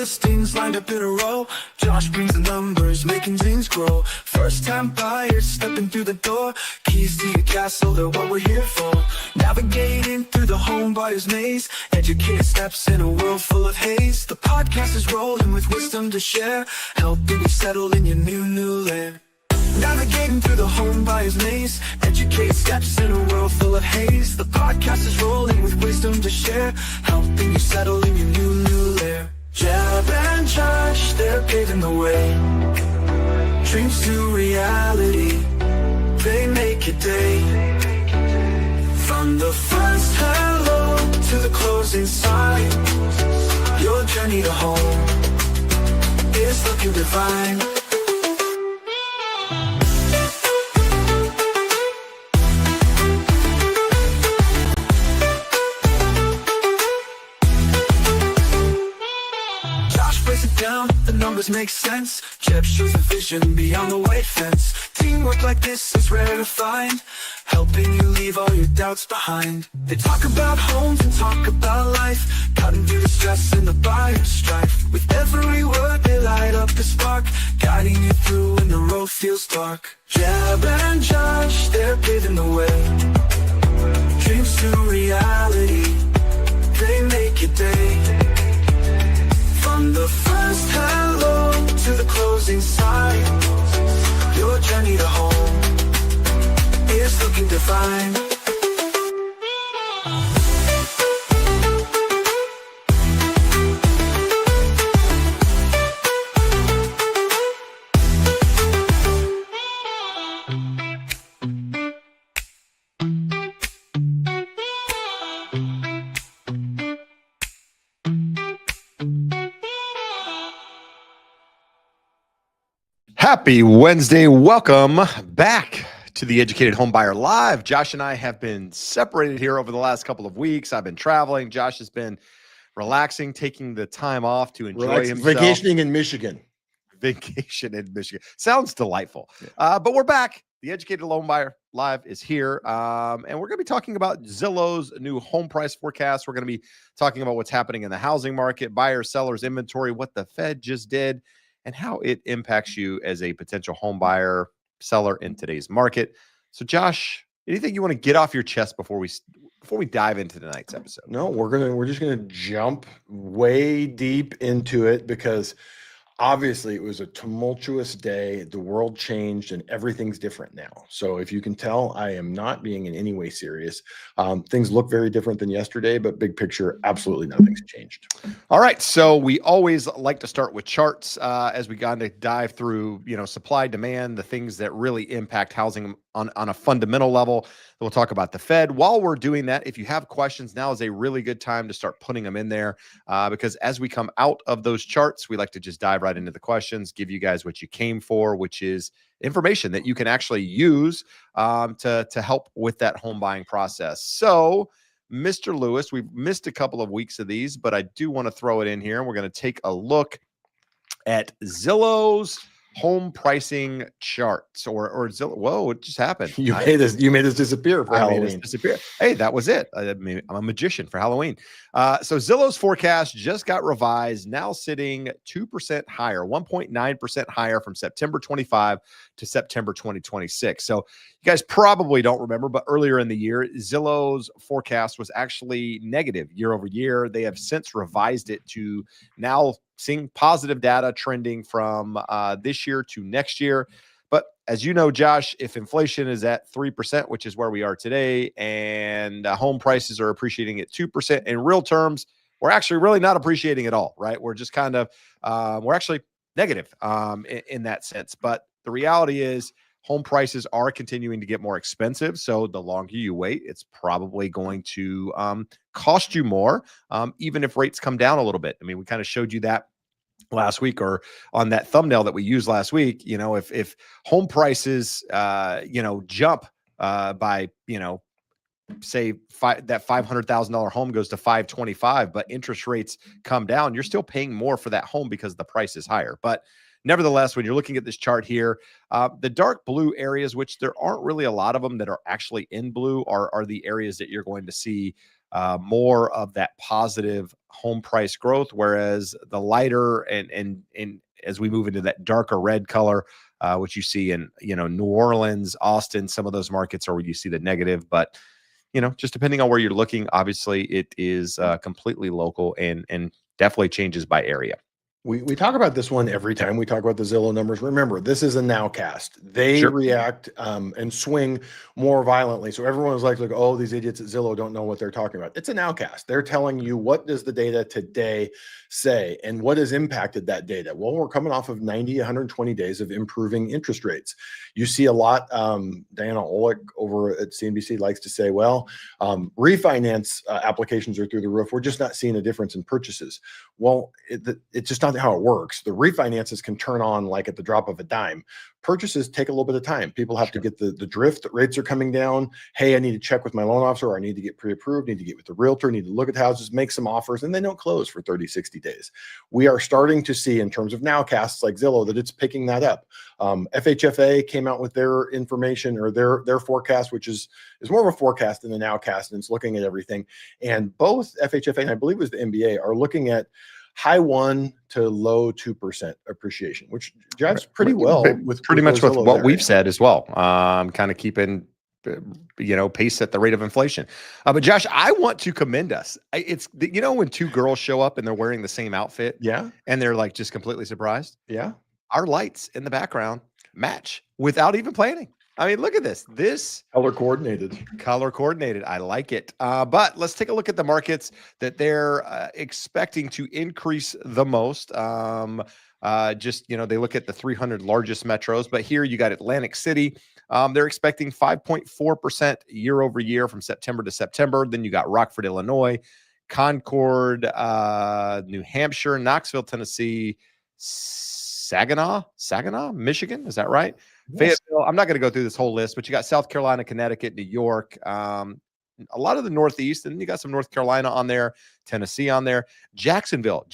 listings lined up in a row. Josh brings the numbers, making dreams grow. First-time buyers stepping through the door. Keys to your castle, they're what we're here for. Navigating through the home buyer's maze. Educated steps in a world full of haze. The podcast is rolling with wisdom to share, helping you settle in your new lair. Navigating through the home buyer's maze. Educated steps in a world full of haze. The podcast is rolling with wisdom to share, helping you settle in your new lair. Jeb and Josh, they're paving the way. Dreams to reality, they make your day. From the first hello to the closing sign, your journey to home is looking divine. Down, the numbers make sense. Jeb shows the vision beyond the white fence. Teamwork like this is rare to find, helping you leave all your doubts behind. They talk about homes and talk about life, cutting through the stress and the buyer's strife. With every word they light up the spark, guiding you through when the road feels dark. Jeb and Josh, they're paving the way. Dreams to reality, they make your day. From the first hello to the closing sign, your journey to home is looking divine. Happy Wednesday. Welcome back to the Educated Homebuyer Live. Josh and I have been separated here over the last couple of weeks. I've been traveling. Josh has been relaxing, taking the time off to enjoy himself. Vacationing in Michigan. Vacation in Michigan. Sounds delightful. Yeah. But we're back. The Educated Homebuyer Live is here. And we're going to be talking about Zillow's new home price forecast. We're going to be talking about what's happening in the housing market, buyers, sellers, inventory, what the Fed just did, and how it impacts you as a potential home buyer, seller in today's market. So, Josh, anything you want to get off your chest before we dive into tonight's episode? No, we're just gonna jump way deep into it because obviously it was a tumultuous day. The world changed and everything's different now. So if you can tell, I am not being in any way serious. Things look very different than yesterday, but big picture, absolutely nothing's changed. All right. So we always like to start with charts as we got to dive through, supply, demand, the things that really impact housing on a fundamental level. We'll talk about the Fed. While we're doing that, if you have questions, now is a really good time to start putting them in there because as we come out of those charts, we like to just dive right into the questions, give you guys what you came for, which is information that you can actually use to help with that home buying process. So, Mr. Lewis, we've missed a couple of weeks of these, but I do want to throw it in here. And we're going to take a look at Zillow's home pricing charts or Zillow. Whoa, what just happened? You made this disappear for Halloween. Hey, that was it. I'm a magician for Halloween. So Zillow's forecast just got revised, now sitting 2% higher, 1.9% higher from September 25 to September 2026. So you guys probably don't remember, but earlier in the year, Zillow's forecast was actually negative year over year. They have since revised it to now seeing positive data trending from this year to next year. But as you know, Josh, if inflation is at 3%, which is where we are today, and home prices are appreciating at 2% in real terms, we're actually really not appreciating at all, right? We're just kind of, we're actually negative in that sense. But the reality is home prices are continuing to get more expensive. So the longer you wait, it's probably going to cost you more, even if rates come down a little bit. I mean, we kind of showed you that last week or on that thumbnail that we used last week. If home prices, jump by, say that $500,000 home goes to 525, but interest rates come down, you're still paying more for that home because the price is higher. But nevertheless, when you're looking at this chart here, the dark blue areas, which there aren't really a lot of them that are actually in blue, are the areas that you're going to see more of that positive home price growth, whereas the lighter and as we move into that darker red color, which you see in New Orleans, Austin, some of those markets are where you see the negative. But just depending on where you're looking, obviously it is completely local and definitely changes by area. We talk about this one every time we talk about the Zillow numbers. Remember, this is a nowcast. They react and swing more violently. So everyone's like, oh, these idiots at Zillow don't know what they're talking about. It's a nowcast. They're telling you what does the data today say and what has impacted that data. Well, we're coming off of 90, 120 days of improving interest rates. You see a lot. Diana Olick over at CNBC likes to say, well, refinance applications are through the roof. We're just not seeing a difference in purchases. Well, it's just not how it works. The refinances can turn on like at the drop of a dime. Purchases take a little bit of time. People have to get the drift that rates are coming down. Hey, I need to check with my loan officer, or I need to get pre-approved, need to get with the realtor, need to look at houses, make some offers, and they don't close for 30, 60 days. We are starting to see in terms of nowcasts like Zillow that it's picking that up. FHFA came out with their information or their forecast, which is more of a forecast than a nowcast, and it's looking at everything. And both FHFA and I believe it was the MBA are looking at high 1% to low 2% appreciation, which jives pretty well with pretty much with what we've said as well. Kind of keeping pace at the rate of inflation. But Josh, I want to commend us. It's when two girls show up and they're wearing the same outfit, and they're like just completely surprised. Yeah, our lights in the background match without even planning. I mean, look at this. This color coordinated. I like it. But let's take a look at the markets that they're expecting to increase the most. They look at the 300 largest metros, but here you got Atlantic City. They're expecting 5.4% year over year from September to September. Then you got Rockford, Illinois, Concord, New Hampshire, Knoxville, Tennessee, Saginaw, Michigan. Is that right? Yes. Fayetteville. I'm not going to go through this whole list, but you got South Carolina, Connecticut, New York, a lot of the Northeast, and you got some North Carolina on there, Tennessee on there. Jacksonville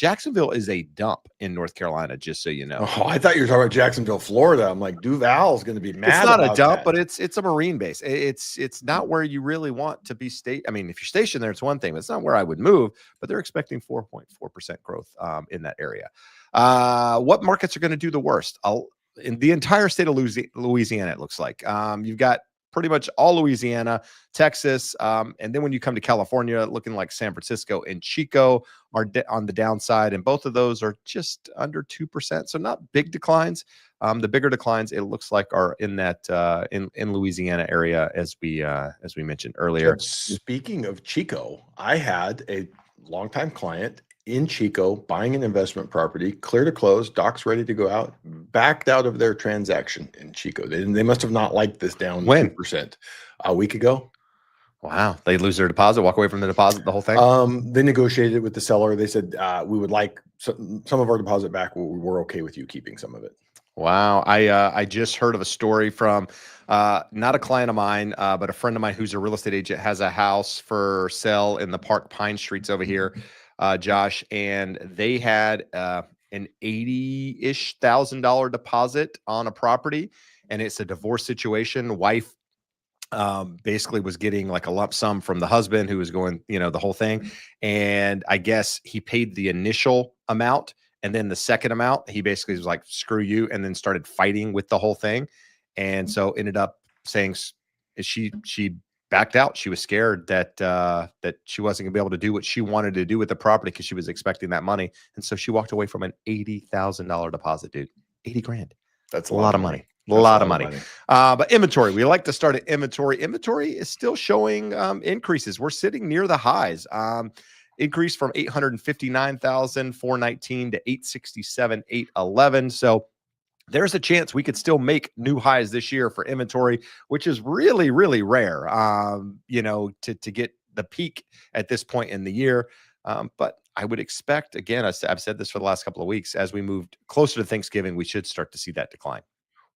is a dump in North Carolina, just so you know. Oh, I thought you were talking about Jacksonville, Florida. I'm like, Duval's going to be mad. It's not a dump, but it's a Marine base. It's not where you really want to be I mean, if you're stationed there, it's one thing, but it's not where I would move. But they're expecting 4.4% growth in that area. What markets are going to do the worst? In the entire state of Louisiana, it looks like. You've got pretty much all Louisiana, Texas, and then when you come to California, looking like San Francisco and Chico are on the downside, and both of those are just under 2%, so not big declines. The bigger declines, it looks like, are in that in Louisiana area, as we mentioned earlier. Speaking of Chico, I had a longtime client in Chico buying an investment property, clear to close, docs ready to go out, backed out of their transaction in Chico. They must have not liked this down 2% a week ago. Wow. They lose their deposit, walk away from the deposit, the whole thing? They negotiated it with the seller. They said, we would like some of our deposit back. We're okay with you keeping some of it. Wow. I just heard of a story from not a client of mine, but a friend of mine who's a real estate agent, has a house for sale in the Park Pine Streets over here, Josh, and they had an $80,000-ish deposit on a property, and it's a divorce situation. Wife basically was getting like a lump sum from the husband, who was going, the whole thing. And I guess he paid the initial amount, and then the second amount, he basically was like, screw you, and then started fighting with the whole thing. And so ended up saying she backed out. She was scared that she wasn't gonna be able to do what she wanted to do with the property because she was expecting that money. And so she walked away from an $80,000 deposit, dude. 80 grand. That's a lot of money. A lot of money. But inventory, we like to start at inventory. Inventory is still showing increases. We're sitting near the highs. Increase from 859,419 to 867,811. So there's a chance we could still make new highs this year for inventory, which is really, really rare, to get the peak at this point in the year. But I would expect, again, I've said this for the last couple of weeks, as we moved closer to Thanksgiving, we should start to see that decline.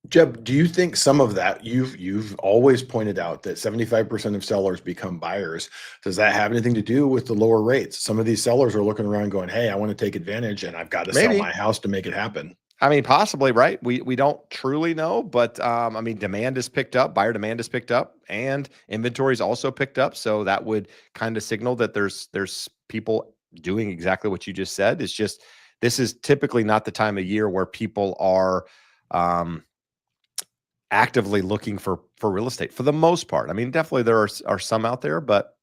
Jeb, do you think some of that, you've always pointed out that 75% of sellers become buyers. Does that have anything to do with the lower rates? Some of these sellers are looking around going, hey, I want to take advantage and I've got to sell my house to make it happen. I mean, possibly, right? We don't truly know, but I mean, demand has picked up, buyer demand has picked up, and inventory's also picked up. So that would kind of signal that there's people doing exactly what you just said. It's just this is typically not the time of year where people are um, actively looking for real estate for the most part. I mean, definitely there are some out there, but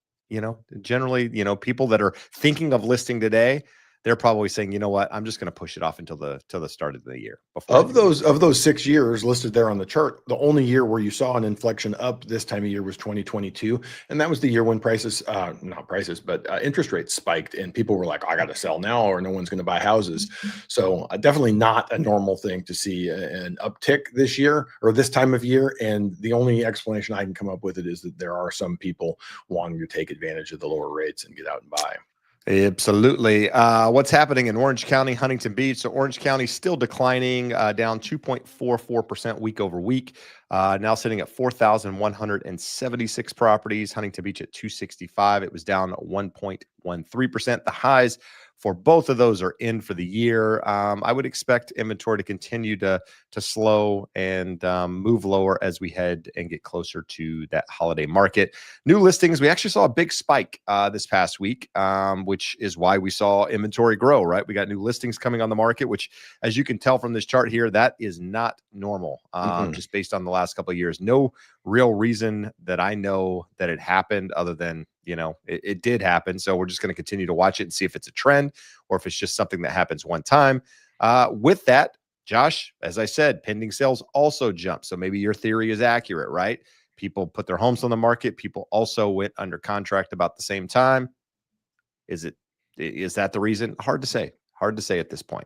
generally, people that are thinking of listing today, they're probably saying, you know what, I'm just going to push it off until the start of the year before I Of those 6 years listed there on the chart, the only year where you saw an inflection up this time of year was 2022, and that was the year when not prices, but interest rates spiked, and people were like, "I got to sell now, or no one's going to buy houses." So definitely not a normal thing to see an uptick this year or this time of year. And the only explanation I can come up with it is that there are some people wanting to take advantage of the lower rates and get out and buy. Absolutely. What's happening in Orange County, Huntington Beach? So Orange County still declining, down 2.44% week over week. Now sitting at 4,176 properties. Huntington Beach at 265. It was down 1.13%. The highs for both of those are in for the year. I would expect inventory to continue to slow and move lower as we head and get closer to that holiday market. New listings, we actually saw a big spike this past week, which is why we saw inventory grow, right? We got new listings coming on the market, which, as you can tell from this chart here, that is not normal, just based on the last couple of years. No real reason that I know that it happened other than, it did happen. So we're just going to continue to watch it and see if it's a trend or if it's just something that happens one time. With that, Josh, as I said, pending sales also jumped. So maybe your theory is accurate, right? People put their homes on the market. People also went under contract about the same time. Is that the reason? Hard to say. Hard to say at this point.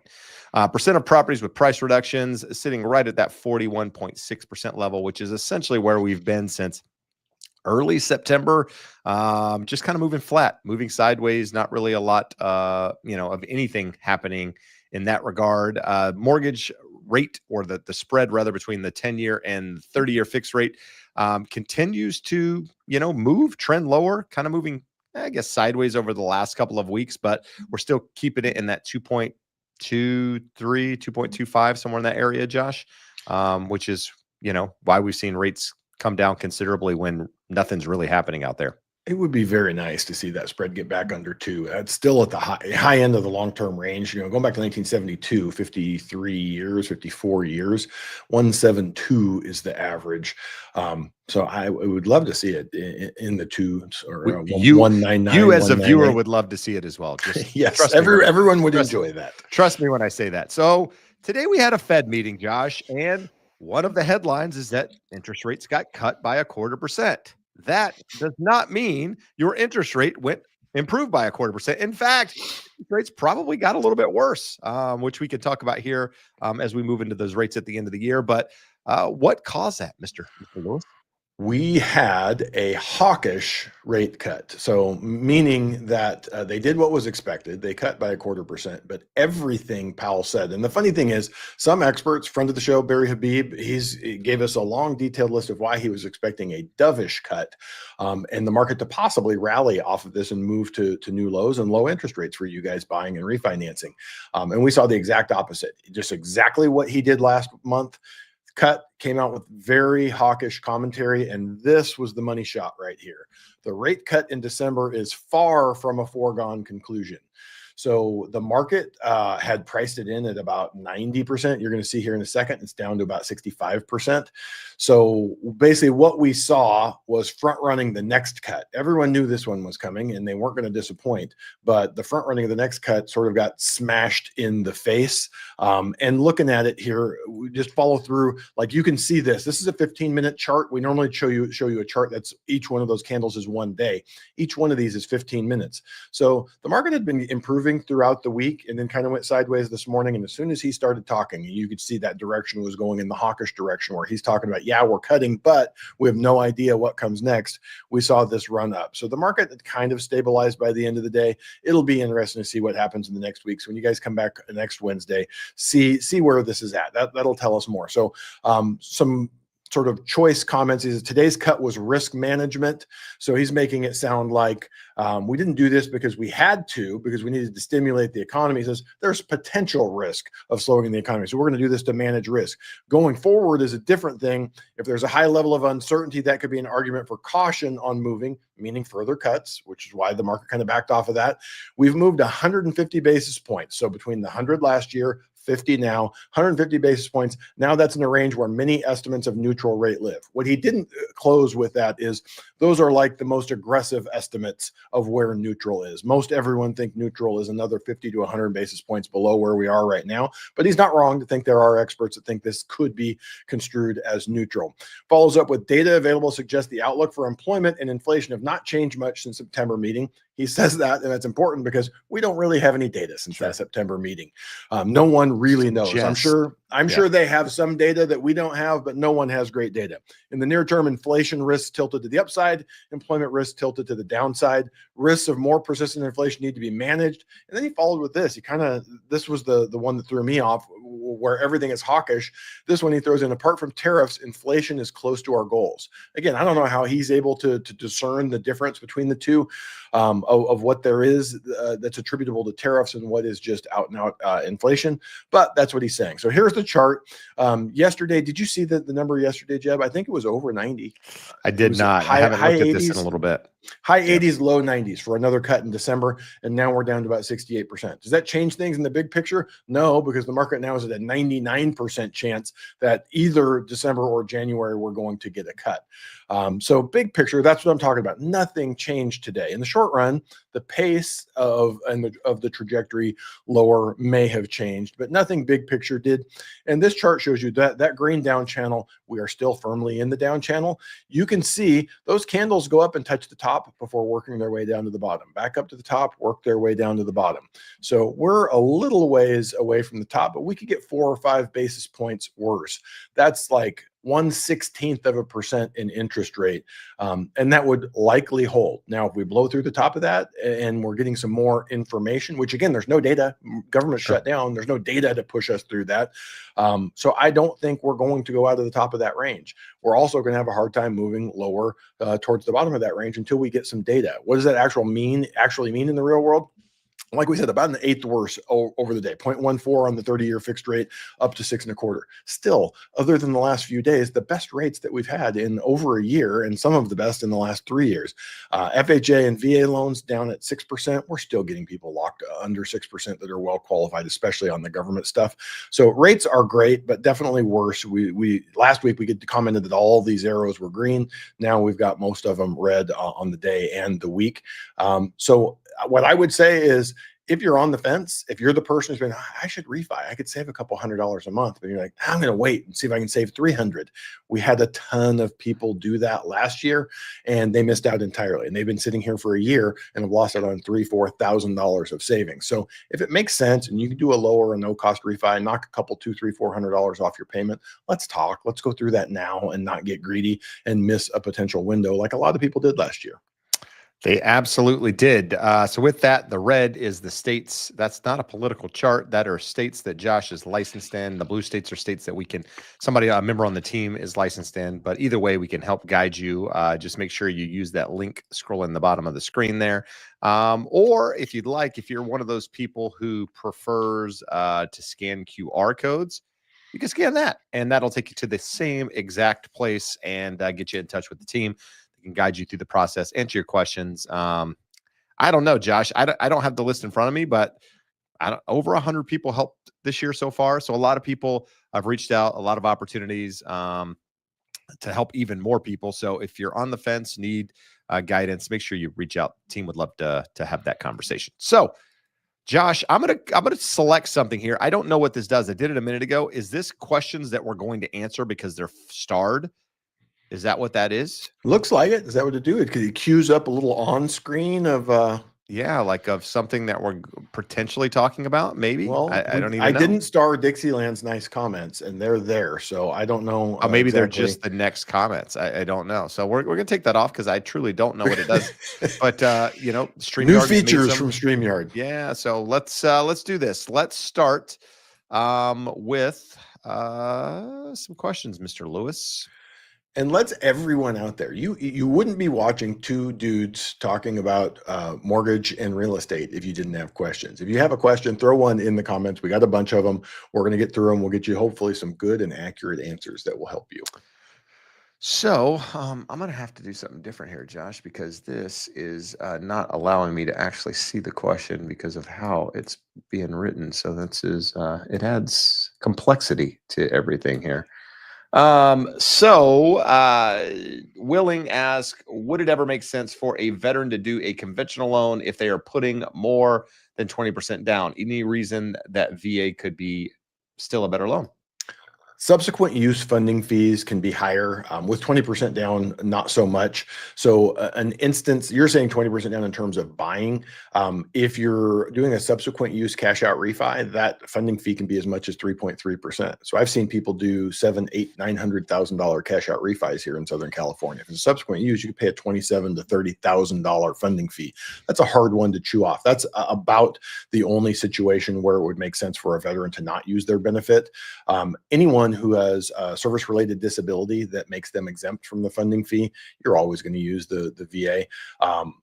Percent of properties with price reductions sitting right at that 41.6% level, which is essentially where we've been since early September. Just kind of moving flat, moving sideways, not really a lot, of anything happening in that regard. Mortgage rate, or the spread rather, between the 10-year and 30-year fixed rate continues to, move, trend lower, kind of moving, I guess, sideways over the last couple of weeks, but we're still keeping it in that 2.23, 2.25, somewhere in that area, Josh, which is, why we've seen rates come down considerably when nothing's really happening out there. It would be very nice to see that spread get back under 2. It's still at the high end of the long-term range. Going back to 1972, 53 years, 54 years, 172 is the average. So I would love to see it in the 2s, or 199. You as a viewer would love to see it as well. Just yes, everyone would enjoy that. Trust me when I say that. So today we had a Fed meeting, Josh, and one of the headlines is that interest rates got cut by 0.25%. That does not mean your interest rate improved by 0.25%. In fact, interest rates probably got a little bit worse, which we could talk about here as we move into those rates at the end of the year. But what caused that, Mr. Lewis? We had a hawkish rate cut. So meaning that they did what was expected. They cut by 0.25%, but everything Powell said. And the funny thing is, some experts, friend of the show, Barry Habib, he gave us a long detailed list of why he was expecting a dovish cut, and the market to possibly rally off of this and move to new lows and low interest rates for you guys buying and refinancing. And we saw the exact opposite, just exactly what he did last month. Cut, came out with very hawkish commentary, and this was the money shot right here. The rate cut in December is far from a foregone conclusion. So the market had priced it in at about 90%. You're going to see here in a second, it's down to about 65%. So basically what we saw was front running the next cut. Everyone knew this one was coming and they weren't going to disappoint, but the front running of the next cut sort of got smashed in the face. And looking at it here, we just follow through. Like you can see this is a 15-minute chart. We normally show you a chart that's each one of those candles is one day. Each one of these is 15 minutes. So the market had been improving throughout the week and then kind of went sideways this morning. And as soon as he started talking, you could see that direction was going in the hawkish direction, where he's talking about, yeah, we're cutting, but we have no idea what comes next. We saw this run up. So the market had kind of stabilized by the end of the day. It'll be interesting to see what happens in the next week. So when you guys come back next Wednesday, see where this is at. That'll tell us more. So some sort of choice comments. He says today's cut was risk management. So he's making it sound like we didn't do this because we had to, because we needed to stimulate the economy. He says there's potential risk of slowing the economy. So we're going to do this to manage risk. Going forward is a different thing. If there's a high level of uncertainty, that could be an argument for caution on moving, meaning further cuts, which is why the market kind of backed off of that. We've moved 150 basis points. So between the 100 last year, 50 now, 150 basis points. Now that's in a range where many estimates of neutral rate live. What he didn't close with that is those are like the most aggressive estimates of where neutral is. Most everyone think neutral is another 50 to 100 basis points below where we are right now, but he's not wrong to think there are experts that think this could be construed as neutral. Follows up with data available suggests the outlook for employment and inflation have not changed much since September meeting. He says that, and that's important because we don't really have any data since that September meeting. No one really knows. I'm sure they have some data that we don't have, but no one has great data. In the near term, inflation risks tilted to the upside, employment risks tilted to the downside. Risks of more persistent inflation need to be managed. And then he followed with this. This was the one that threw me off, where everything is hawkish. This one he throws in, apart from tariffs, inflation is close to our goals. Again, I don't know how he's able to discern the difference between the two. Of what there is that's attributable to tariffs and what is just out and out inflation, but that's what he's saying. So here's the chart. Yesterday, did you see the number yesterday, Jeb? I think it was over 90. I did not. I haven't looked at this in a little bit. High 80s, low 90s for another cut in December, and now we're down to about 68%. Does that change things in the big picture? No, because the market now is at a 99% chance that either December or January we're going to get a cut. So big picture, that's what I'm talking about. Nothing changed today. In the short run, the pace of the trajectory lower may have changed, but nothing big picture did. And this chart shows you that green down channel, we are still firmly in the down channel. You can see those candles go up and touch the top before working their way down to the bottom. Back up to the top, work their way down to the bottom. So we're a little ways away from the top, but we could get 4 or 5 basis points worse. That's like 1/16% in interest rate. And that would likely hold. Now, if we blow through the top of that and we're getting some more information, which again, there's no data, government shut down, there's no data to push us through that. So I don't think we're going to go out of the top of that range. We're also going to have a hard time moving lower towards the bottom of that range until we get some data. What does that actually mean in the real world? Like we said, about an eighth worse over the day, 0.14 on the 30-year fixed rate, up to 6.25. Still, other than the last few days, the best rates that we've had in over a year, and some of the best in the last 3 years. FHA and VA loans down at 6%. We're still getting people locked under 6% that are well qualified, especially on the government stuff. So rates are great, but definitely worse. We last week we commented that all these arrows were green. Now we've got most of them red on the day and the week. So what I would say is, if you're on the fence, if you're the person who's been, I should refi, I could save a couple $100s a month, but you're like, I'm going to wait and see if I can save 300. We had a ton of people do that last year, and they missed out entirely. And they've been sitting here for a year and have lost out on $3,000-$4,000 of savings. So if it makes sense and you can do a lower and no cost refi, knock a couple $200-$400 off your payment, let's talk. Let's go through that now and not get greedy and miss a potential window like a lot of people did last year. They absolutely did. So with that, the red is the states. That's not a political chart. That are states that Josh is licensed in. The blue states are states that a member on the team is licensed in. But either way, we can help guide you. Just make sure you use that link scrolling in the bottom of the screen there. Or if you'd like, if you're one of those people who prefers to scan QR codes, you can scan that, and that'll take you to the same exact place and get you in touch with the team. Can guide you through the process, answer your questions. I don't know, Josh. I don't have the list in front of me, but over 100 people helped this year so far. So a lot of people have reached out, a lot of opportunities to help even more people. So if you're on the fence, need guidance, make sure you reach out. The team would love to have that conversation. So, Josh, I'm gonna select something here. I don't know what this does. I did it a minute ago. Is this questions that we're going to answer because they're starred? Is that what that is? Looks like it. Is that what it do? It could cues up a little on screen of yeah, like of something that we're potentially talking about, maybe. Well, I don't even know. I didn't star Dixieland's nice comments, and they're there, so I don't know. Oh, maybe they're just the next comments. I don't know. So we're gonna take that off because I truly don't know what it does. But StreamYard, new features from StreamYard. Yeah, so let's do this. Let's start with some questions, Mr. Lewis. And let's everyone out there, you wouldn't be watching two dudes talking about mortgage and real estate if you didn't have questions. If you have a question, throw one in the comments. We got a bunch of them. We're going to get through them. We'll get you hopefully some good and accurate answers that will help you. So I'm going to have to do something different here, Josh, because this is not allowing me to actually see the question because of how it's being written. So it adds complexity to everything here. Willing asks, would it ever make sense for a veteran to do a conventional loan if they are putting more than 20% down? Any reason that VA could be still a better loan? Subsequent use funding fees can be higher with 20% down, not so much. So an instance, you're saying 20% down in terms of buying. If you're doing a subsequent use cash out refi, that funding fee can be as much as 3.3%. So I've seen people do $700,000, $800,000, $900,000 cash out refis here in Southern California. If it's a subsequent use, you can pay a $27,000 to $30,000 funding fee. That's a hard one to chew off. That's about the only situation where it would make sense for a veteran to not use their benefit. Anyone who has a service-related disability that makes them exempt from the funding fee, you're always going to use the VA.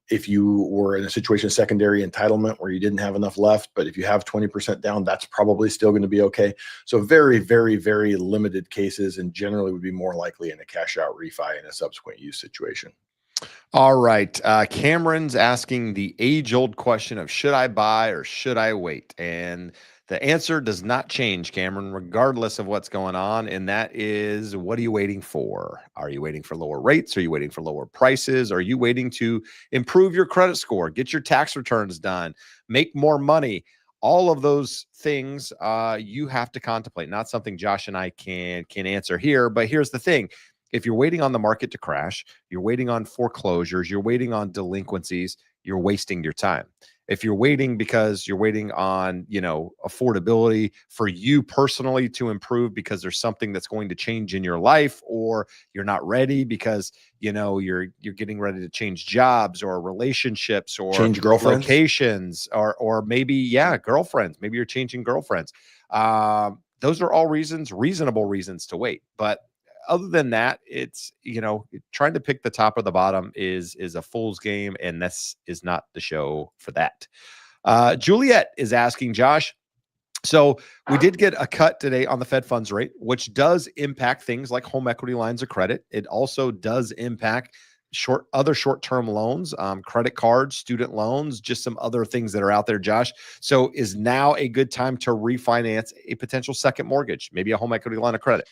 If you were in a situation of secondary entitlement where you didn't have enough left, but if you have 20% down, that's probably still going to be okay. So very, very, very limited cases, and generally would be more likely in a cash out refi in a subsequent use situation. All right. Cameron's asking the age-old question of should I buy or should I wait? And the answer does not change, Cameron, regardless of what's going on. And that is, what are you waiting for? Are you waiting for lower rates? Are you waiting for lower prices? Are you waiting to improve your credit score, get your tax returns done, make more money? All of those things you have to contemplate. Not something Josh and I can answer here. But here's the thing. If you're waiting on the market to crash, you're waiting on foreclosures, you're waiting on delinquencies, you're wasting your time. If you're waiting because you're waiting on, affordability for you personally to improve because there's something that's going to change in your life, or you're not ready because, you're getting ready to change jobs or relationships or change girlfriends, locations, or maybe, girlfriends. Maybe you're changing girlfriends. Those are all reasonable reasons to wait. But other than that, it's, trying to pick the top or the bottom is a fool's game, and this is not the show for that. Juliet is asking, Josh, so we did get a cut today on the Fed funds rate, which does impact things like home equity lines of credit. It also does impact other short-term loans, credit cards, student loans, just some other things that are out there, Josh. So is now a good time to refinance a potential second mortgage, maybe a home equity line of credit?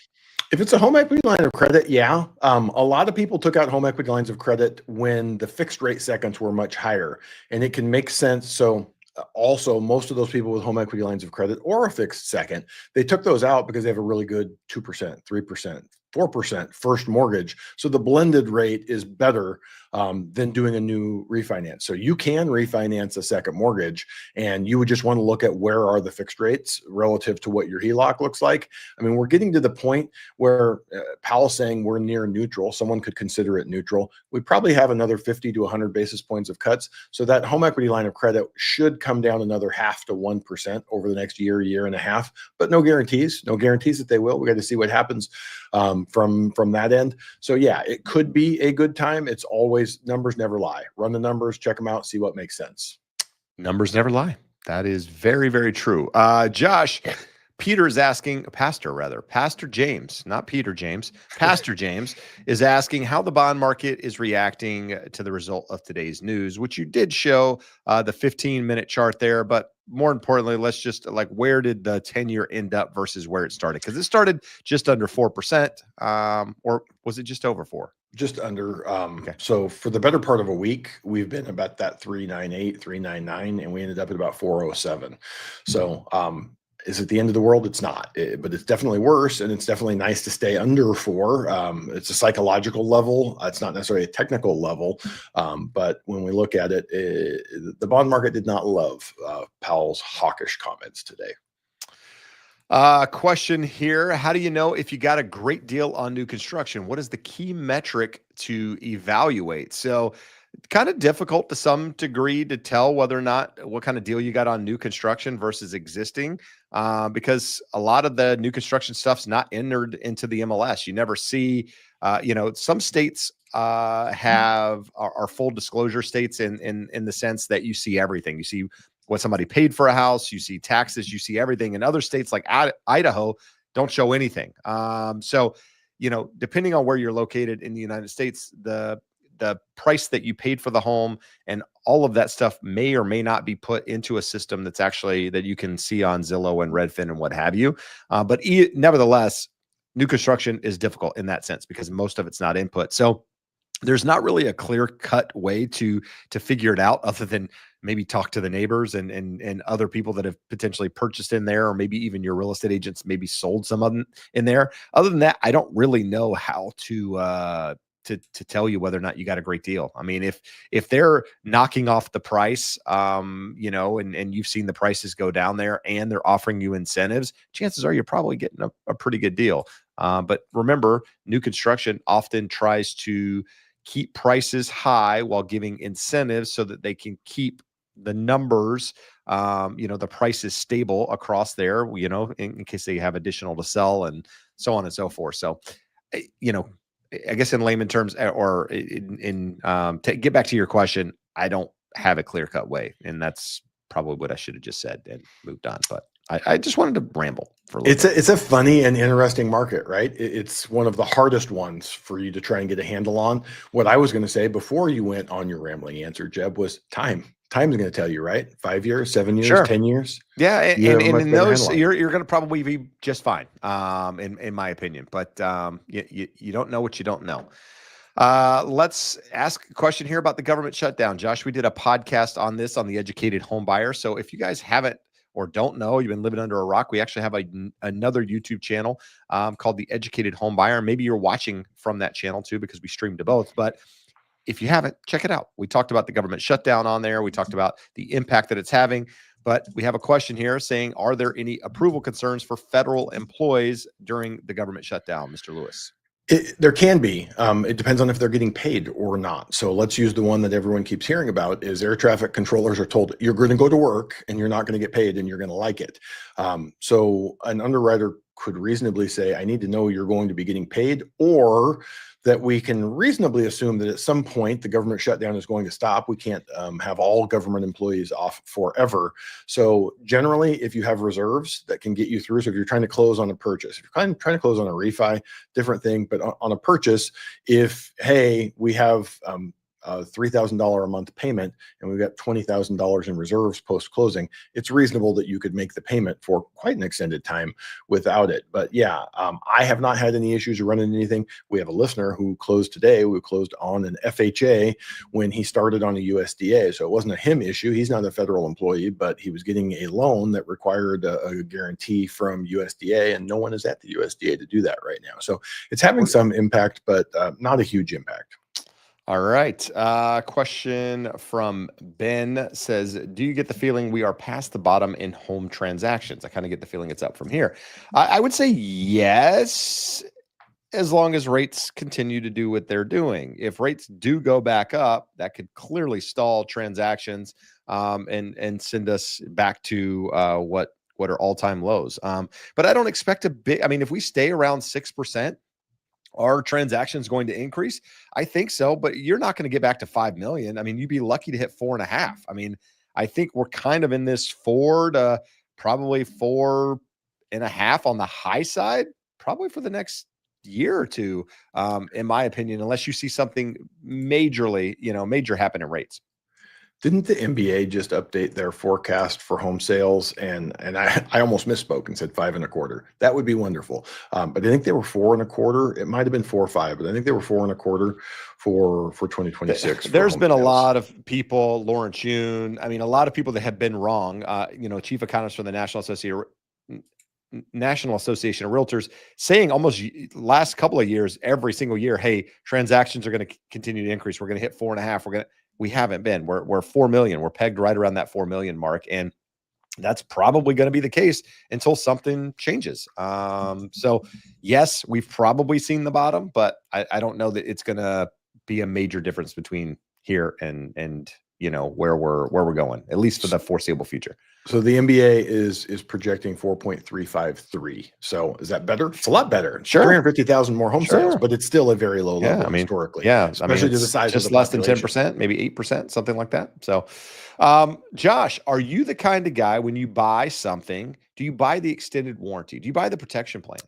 If it's a home equity line of credit, yeah. A lot of people took out home equity lines of credit when the fixed rate seconds were much higher, and it can make sense. So also, most of those people with home equity lines of credit or a fixed second, they took those out because they have a really good 2%, 3%, 4% first mortgage. So the blended rate is better than doing a new refinance. So you can refinance a second mortgage, and you would just want to look at where are the fixed rates relative to what your HELOC looks like. I mean, we're getting to the point where Powell's saying we're near neutral. Someone could consider it neutral. We probably have another 50 to 100 basis points of cuts. So that home equity line of credit should come down another 0.5 to 1% over the next year and a half, but no guarantees that they will. We got to see what happens from that end. So yeah, it could be a good time. It's always, numbers never lie. Run the numbers, check them out, see what makes sense. Numbers never lie. That is very, very true. Josh, Pastor James, not Peter James, Pastor James is asking how the bond market is reacting to the result of today's news, which you did show the 15-minute chart there. But more importantly, let's just where did the 10-year end up versus where it started? Because it started just under 4%, or was it just over 4%? Just under. Okay. So for the better part of a week, we've been about that 398, 399, and we ended up at about 407. So is it the end of the world? It's not, but it's definitely worse, and it's definitely nice to stay under 4. It's a psychological level. It's not necessarily a technical level, but when we look at it, the bond market did not love Powell's hawkish comments today. Question here. How do you know if you got a great deal on new construction? What is the key metric to evaluate? So kind of difficult to some degree to tell whether or not what kind of deal you got on new construction versus existing. because a lot of the new construction stuff's not entered into the MLS. You never see, some states are full disclosure states in the sense that you see everything. You see what somebody paid for a house, you see taxes, you see everything. In other states like Idaho, don't show anything. So, depending on where you're located in the United States, the price that you paid for the home and all of that stuff may or may not be put into a system that's actually that you can see on Zillow and Redfin and what have you. But nevertheless, new construction is difficult in that sense because most of it's not input. So there's not really a clear cut way to figure it out other than maybe talk to the neighbors and other people that have potentially purchased in there, or maybe even your real estate agents maybe sold some of them in there. Other than that, I don't really know how to tell you whether or not you got a great deal. I mean, if they're knocking off the price, and you've seen the prices go down there and they're offering you incentives, chances are you're probably getting a pretty good deal. But remember, new construction often tries to keep prices high while giving incentives so that they can keep the numbers, the price is stable across there, in case they have additional to sell and so on and so forth. So, I guess in layman terms, or to get back to your question, I don't have a clear cut way, and that's probably what I should have just said and moved on. But I just wanted to ramble for a little bit. It's a funny and interesting market, right? It's one of the hardest ones for you to try and get a handle on. What I was going to say before you went on your rambling answer, Jeb, was time. Time is going to tell you, right? 5 years, 7 years, Sure. 10 years. Yeah, You have a and much in better those, handle on it. you're going to probably be just fine, in my opinion. But you don't know what you don't know. Let's ask a question here about the government shutdown. Josh, we did a podcast on this on the Educated Homebuyer. So if you guys haven't or don't know, you've been living under a rock, we actually have another YouTube channel called the Educated Homebuyer. Maybe you're watching from that channel too, because we stream to both. But if you haven't, check it out. We talked about the government shutdown on there. We talked about the impact that it's having. But we have a question here saying, are there any approval concerns for federal employees during the government shutdown, Mr. Lewis? There can be. It depends on if they're getting paid or not. So let's use the one that everyone keeps hearing about is air traffic controllers are told you're going to go to work and you're not going to get paid and you're going to like it. So an underwriter could reasonably say, I need to know you're going to be getting paid, or that we can reasonably assume that at some point the government shutdown is going to stop. We can't have all government employees off forever. So generally, if you have reserves that can get you through, so if you're trying to close on a purchase, if you're trying to close on a refi, different thing, but on a purchase, if, hey, we have a $3,000 a month payment and we've got $20,000 in reserves post-closing, it's reasonable that you could make the payment for quite an extended time without it. But yeah, I have not had any issues or run into anything. We have a listener who closed today. We closed on an FHA when he started on a USDA. So it wasn't a him issue. He's not a federal employee, but he was getting a loan that required a guarantee from USDA, and no one is at the USDA to do that right now. So it's having some impact, but not a huge impact. All right. Question from Ben says, do you get the feeling we are past the bottom in home transactions? I kind of get the feeling it's up from here. I would say yes, as long as rates continue to do what they're doing. If rates do go back up, that could clearly stall transactions and send us back to what are all-time lows. But I don't expect if we stay around 6%, are transactions going to increase? I think so, but you're not going to get back to 5 million. I mean, you'd be lucky to hit 4.5. I mean, I think we're kind of in this 4 to probably 4.5 on the high side, probably for the next year or two, in my opinion, unless you see something major happen in rates. Didn't the NBA just update their forecast for home sales? And I almost misspoke and said 5.25. That would be wonderful. But I think they were 4.25. It might have been 4.5, but I think they were 4.25 for 2026. There's been a lot of people, Lawrence Yun, a lot of people that have been wrong. Chief economist for the National Association of Realtors saying almost last couple of years, every single year, hey, transactions are going to continue to increase. We're going to hit 4.5. We haven't been. We're 4 million. We're pegged right around that 4 million mark, and that's probably going to be the case until something changes. So yes, we've probably seen the bottom, but I don't know that it's going to be a major difference between here and where we're going, at least for the foreseeable future. So the NBA is projecting 4.353. So is that better? It's a lot better. It's Sure. 350,000 more home sales, Sure. but it's still a very low Yeah, level I mean, historically, yeah, I mean, especially to the it's size of just the less than population. 10%, maybe 8%, something like that. So, Josh, are you the kind of guy when you buy something, do you buy the extended warranty? Do you buy the protection plan?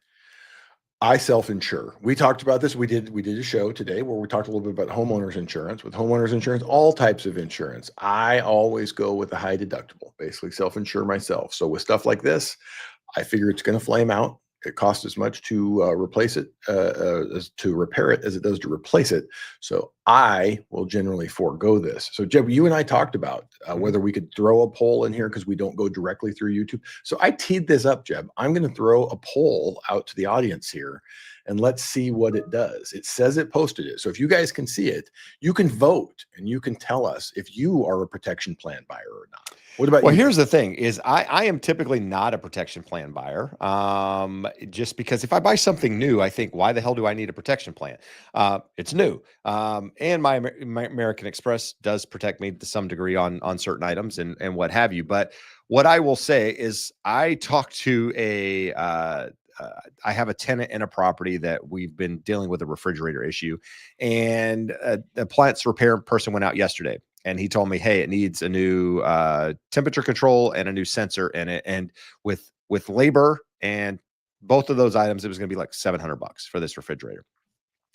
I self-insure. We talked about this. We did a show today where we talked a little bit about homeowners insurance. With homeowners insurance, all types of insurance, I always go with a high deductible, basically self-insure myself. So with stuff like this, I figure it's going to flame out. It costs as much to replace it as to repair it as it does to replace it. So I will generally forego this. So Jeb, you and I talked about whether we could throw a poll in here because we don't go directly through YouTube. So I teed this up, Jeb. I'm going to throw a poll out to the audience here and let's see what it does. It says it posted it. So if you guys can see it, you can vote and you can tell us if you are a protection plan buyer or not. What about you? Well, here's the thing is I am typically not a protection plan buyer. Just because if I buy something new, I think, why the hell do I need a protection plan? It's new. And my American Express does protect me to some degree on certain items and what have you. But what I will say is I talked to I have a tenant in a property that we've been dealing with a refrigerator issue, and the appliance repair person went out yesterday. And he told me, hey, it needs a new temperature control and a new sensor in it. And with labor and both of those items, it was going to be like $700 for this refrigerator.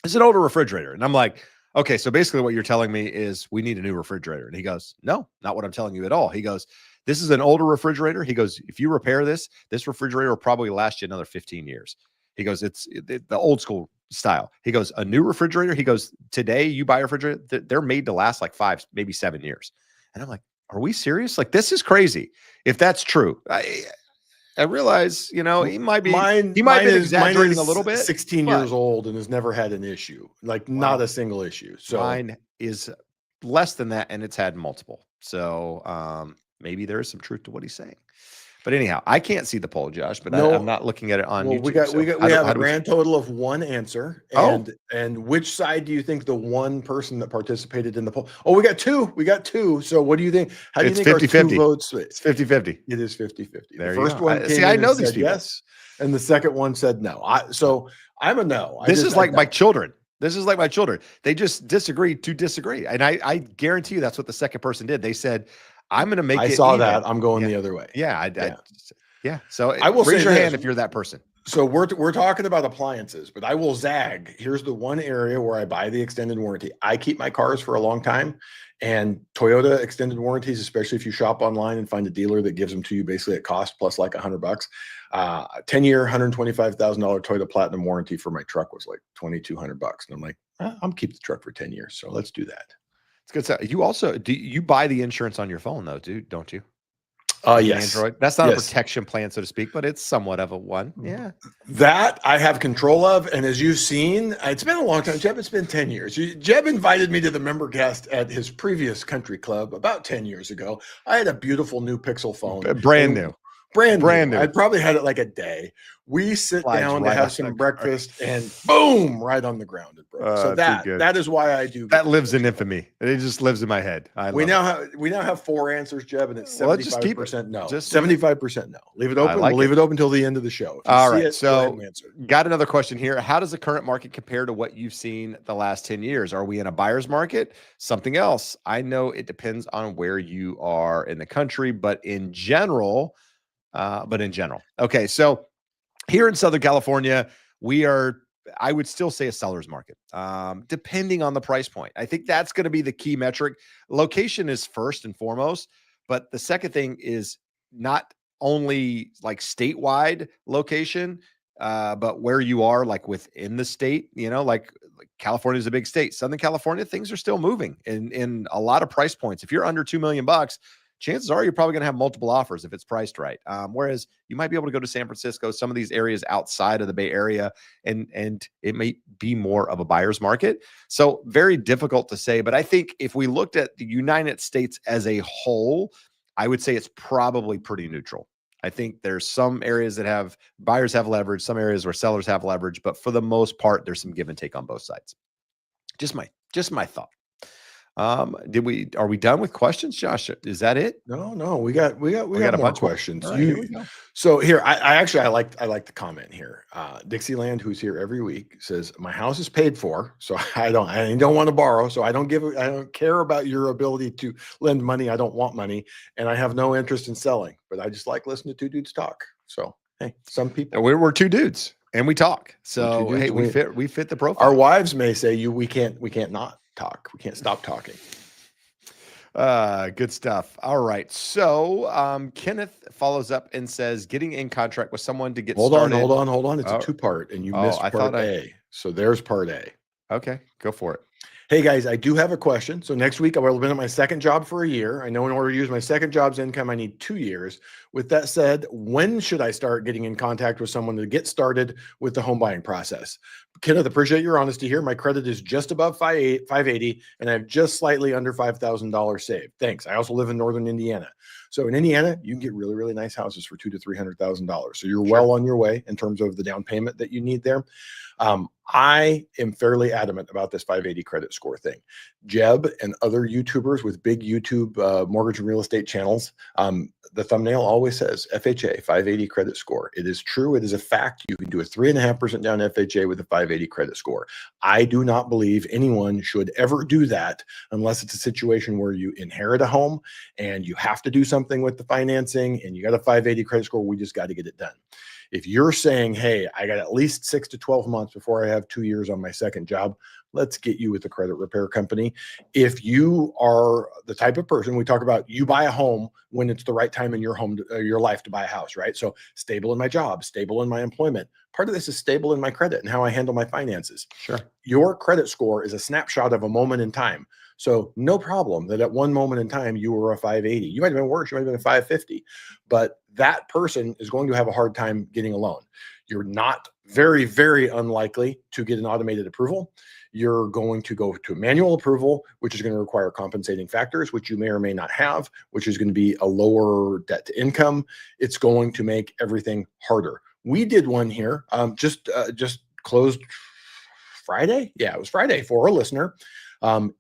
It's an older refrigerator. And I'm like, okay, so basically what you're telling me is we need a new refrigerator. And he goes, no, not what I'm telling you at all. He goes, this is an older refrigerator. He goes, if you repair this refrigerator will probably last you another 15 years. He goes, it's the old school style. He goes, a new refrigerator. He goes, today you buy a refrigerator, they're made to last like 5, maybe 7 years. And I'm like, are we serious? Like, this is crazy. If that's true, I realize, he might be, exaggerating a little bit. 16 years old and has never had an issue, like not a single issue. So mine is less than that, and it's had multiple. So maybe there is some truth to what he's saying. But anyhow, I can't see the poll, Josh, but I'm not looking at it on YouTube. We have a grand total of one answer. And which side do you think the one person that participated in the poll? Oh, we got two. So what do you think? How do you think 50-50. our two votes? It's 50-50. It is 50-50. The first go. one I know these people. Yes, and the second one said no. I'm a no. This is like my children. This is like my children. They just disagree to disagree. And I guarantee you that's what the second person did. They said, I'm going to make it. I saw that. I'm going the other way. Yeah. So I will raise say your this. hand if you're that person. So we're talking about appliances, but I will zag. Here's the one area where I buy the extended warranty. I keep my cars for a long time, and Toyota extended warranties, especially if you shop online and find a dealer that gives them to you basically at cost plus like $100. 10-year, $125,000 Toyota Platinum warranty for my truck was like $2,200, and I'm like, I'm keep the truck for 10 years, so let's do that. It's good stuff. You also do you buy the insurance on your phone though, don't you? Yes. Android. That's not a protection plan, so to speak, but it's somewhat of a one. Yeah. That I have control of. And as you've seen, it's been a long time. Jeb, it's been 10 years. Jeb invited me to the member guest at his previous country club about 10 years ago. I had a beautiful new Pixel phone. Brand new. I'd probably had it like a day. We sit down to have some breakfast and boom, right on the ground. It broke. So that is why I do. That lives in infamy. It just lives in my head. We now have 4 answers, Jeb, and it's 75% no. Just 75% no. Leave it open. We'll leave it open until the end of the show. All right. So got another question here. How does the current market compare to what you've seen the last 10 years? Are we in a buyer's market? Something else? I know it depends on where you are in the country, but in general. Okay. So here in Southern California, we are, I would still say, a seller's market, depending on the price point. I think that's going to be the key metric. Location is first and foremost, but the second thing is not only like statewide location, but where you are, like within the state, like California is a big state. Southern California, things are still moving in a lot of price points. If you're under $2 million, chances are you're probably going to have multiple offers if it's priced right. Whereas you might be able to go to San Francisco, some of these areas outside of the Bay Area, and it may be more of a buyer's market. So very difficult to say. But I think if we looked at the United States as a whole, I would say it's probably pretty neutral. I think there's some areas that buyers have leverage, some areas where sellers have leverage, but for the most part, there's some give and take on both sides. Just my thought. Are we done with questions, Josh? Is that it? No, we got got more a bunch more? questions. All right, here we go. So here, I like the comment here. Dixieland, who's here every week, says my house is paid for, so I don't want to borrow, so I don't care about your ability to lend money. I don't want money, and I have no interest in selling, but I just like listening to two dudes talk. So hey, some people We're two dudes and we talk. So dudes, hey, we fit the profile. our wives may say we can't not talk. We can't stop talking. Good stuff. All right. So Kenneth follows up and says, getting in contract with someone to get started. Hold on. It's a two-part, and you missed part A. So there's part A. Okay, go for it. Hey guys, I do have a question. So next week I will have been at my second job for a year. I know in order to use my second job's income, I need 2 years. With that said, when should I start getting in contact with someone to get started with the home buying process? Kenneth, appreciate your honesty here. My credit is just above 580, and I have just slightly under $5,000 saved. Thanks. I also live in Northern Indiana. So in Indiana, you can get really, really nice houses for $200,000 to $300,000. So you're well on your way in terms of the down payment that you need there. I am fairly adamant about this 580 credit score thing. Jeb and other YouTubers with big YouTube mortgage and real estate channels, the thumbnail always says FHA 580 credit score. It is true. It is a fact. You can do a 3.5% down FHA with a 580 credit score. I do not believe anyone should ever do that unless it's a situation where you inherit a home and you have to do something with the financing and you got a 580 credit score. We just got to get it done. If you're saying, hey, I got at least 6 to 12 months before I have 2 years on my second job, let's get you with a credit repair company. If you are the type of person, we talk about you buy a home when it's the right time in your home, your life to buy a house, right? So stable in my job, stable in my employment. Part of this is stable in my credit and how I handle my finances. Sure. Your credit score is a snapshot of a moment in time. So no problem that at one moment in time, you were a 580. You might have been worse. You might have been a 550, but that person is going to have a hard time getting a loan. You're not very, very unlikely to get an automated approval. You're going to go to a manual approval, which is going to require compensating factors, which you may or may not have, which is going to be a lower debt to income. It's going to make everything harder. We did one here, just closed Friday. Yeah, it was Friday for a listener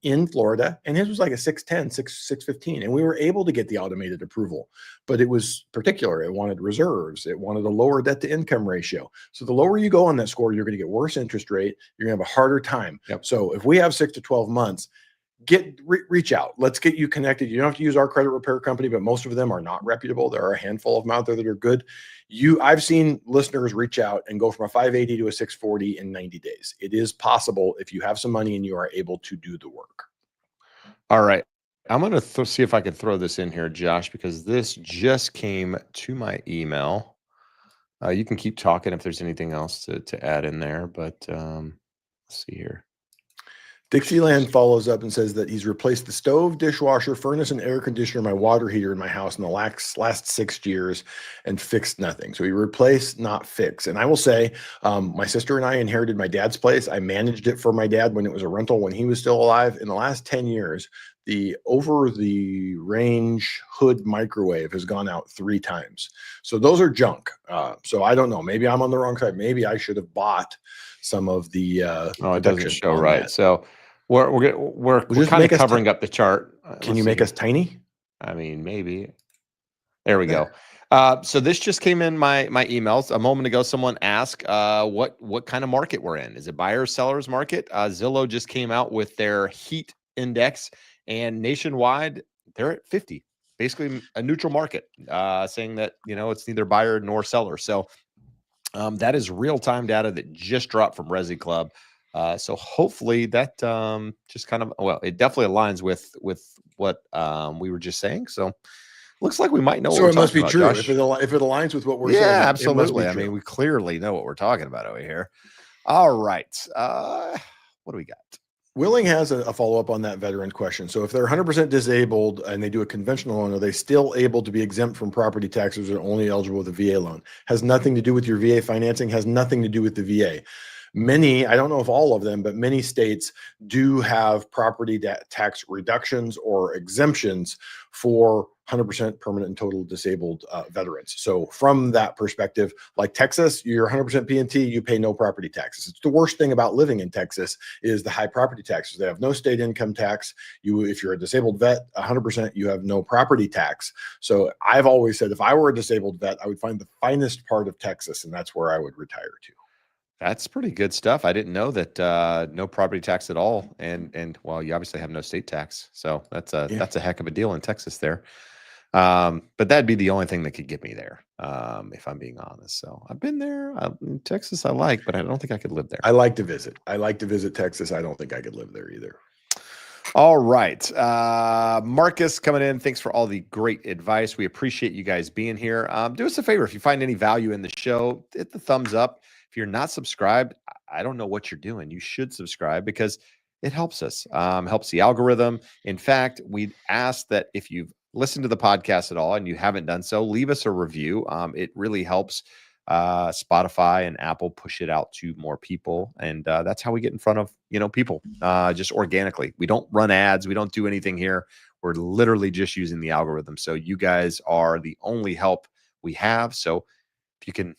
in Florida, and his was like a 610, 615, and we were able to get the automated approval, but it was particular. It wanted reserves. It wanted a lower debt to income ratio. So the lower you go on that score, you're going to get worse interest rate. You're going to have a harder time. Yep. So if we have 6 to 12 months, reach out. Let's get you connected. You don't have to use our credit repair company, but most of them are not reputable. There are a handful of them out there that are good. I've seen listeners reach out and go from a 580 to a 640 in 90 days. It is possible if you have some money and you are able to do the work. All right. I'm going to see if I can throw this in here, Josh, because this just came to my email. You can keep talking if there's anything else to add in there, but let's see here. Dixieland follows up and says that he's replaced the stove, dishwasher, furnace, and air conditioner, my water heater in my house in the last 6 years and fixed nothing. So he replaced, not fix. And I will say, my sister and I inherited my dad's place. I managed it for my dad when it was a rental when he was still alive. In the last 10 years, the over-the-range hood microwave has gone out 3 times. So those are junk. So I don't know. Maybe I'm on the wrong side. Maybe I should have bought some of the oh, it doesn't show right. So we're kind of covering up the chart. Can you make us tiny? I mean, maybe. There we go. So this just came in my emails a moment ago. Someone asked what kind of market we're in. Is it buyers, sellers market? Zillow just came out with their heat index, and nationwide they're at 50, basically a neutral market, saying that it's neither buyer nor seller. So that is real-time data that just dropped from Resi Club. So hopefully that just kind of, well, it definitely aligns with what we were just saying. So looks like we might know. So it must be true if it aligns with what we're saying. Yeah, absolutely. I mean, we clearly know what we're talking about over here. All right. What do we got? Willing has a follow-up on that veteran question. So if they're 100% disabled and they do a conventional loan, are they still able to be exempt from property taxes or only eligible with a VA loan? Has nothing to do with your VA financing, has nothing to do with the VA. Many, I don't know if all of them, but many states do have property tax reductions or exemptions for 100% permanent and total disabled veterans. So from that perspective, like Texas, you're 100% PNT, you pay no property taxes. It's the worst thing about living in Texas is the high property taxes. They have no state income tax. If you're a disabled vet, 100%, you have no property tax. So I've always said, if I were a disabled vet, I would find the finest part of Texas, and that's where I would retire to. That's pretty good stuff. I didn't know that no property tax at all, and well, you obviously have no state tax, so that's a heck of a deal in Texas there. But that'd be the only thing that could get me there, if I'm being honest. So I've been there. Texas, I like, but I don't think I could live there. I like to visit. I like to visit Texas. I don't think I could live there either. All right. Marcus coming in. Thanks for all the great advice. We appreciate you guys being here. Do us a favor. If you find any value in the show, hit the thumbs up. If you're not subscribed, I don't know what you're doing. You should subscribe because it helps us, helps the algorithm. In fact, we ask that if you've listened to the podcast at all and you haven't done so, leave us a review. It really helps Spotify and Apple push it out to more people. And that's how we get in front of, people just organically. We don't run ads. We don't do anything here. We're literally just using the algorithm. So you guys are the only help we have. So if you can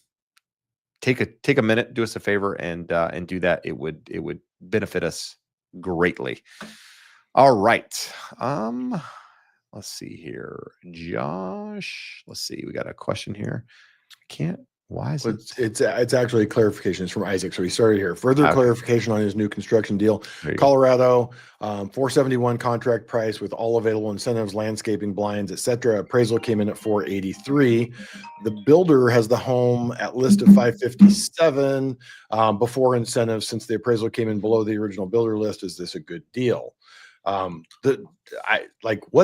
take a minute, do us a favor and do that, it would benefit us greatly. All right. Let's see here. Josh, let's see. We got a question here. Why is it? It's actually clarification. It's from Isaac. So he started here. Further clarification on his new construction deal. Colorado, 471 contract price with all available incentives, landscaping, blinds, etc. Appraisal came in at 483. The builder has the home at list of 557 before incentives. Since the appraisal came in below the original builder list, is this a good deal? What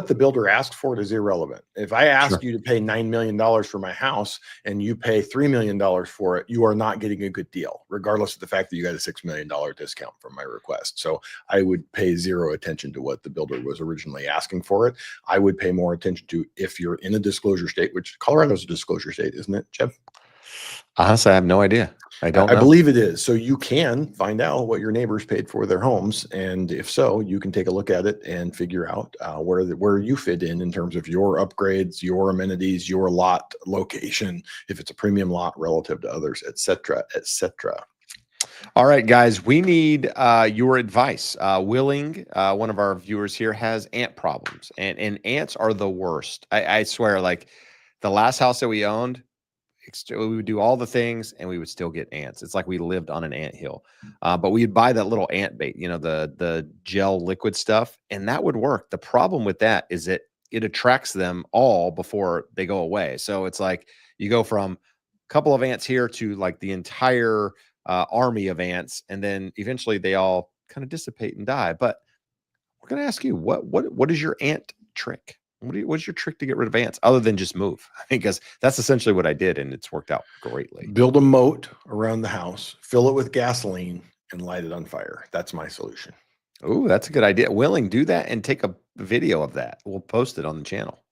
the builder asked for it is irrelevant. If I ask you to pay $9 million for my house and you pay $3 million for it, you are not getting a good deal, regardless of the fact that you got a $6 million discount from my request. So I would pay zero attention to what the builder was originally asking for it. I would pay more attention to if you're in a disclosure state, which Colorado's a disclosure state, isn't it, Jeb? Honestly, I have no idea. I don't know. I believe it is. So you can find out what your neighbors paid for their homes. And if so, you can take a look at it and figure out where you fit in terms of your upgrades, your amenities, your lot location, if it's a premium lot relative to others, et cetera, et cetera. All right, guys, we need your advice. Willing, one of our viewers here, has ant problems, and ants are the worst. I swear, like the last house that we owned, we would do all the things and we would still get ants. It's like we lived on an ant hill. But we'd buy that little ant bait, the gel liquid stuff, and that would work. The problem with that is that it attracts them all before they go away. So it's like you go from a couple of ants here to like the entire army of ants, and then eventually they all kind of dissipate and die. But we're going to ask you, what is your ant trick? What's your trick to get rid of ants other than just move? Because that's essentially what I did, and it's worked out greatly. Build a moat around the house, fill it with gasoline, and light it on fire. That's my solution. Oh, that's a good idea. Willing, do that and take a video of that. We'll post it on the channel.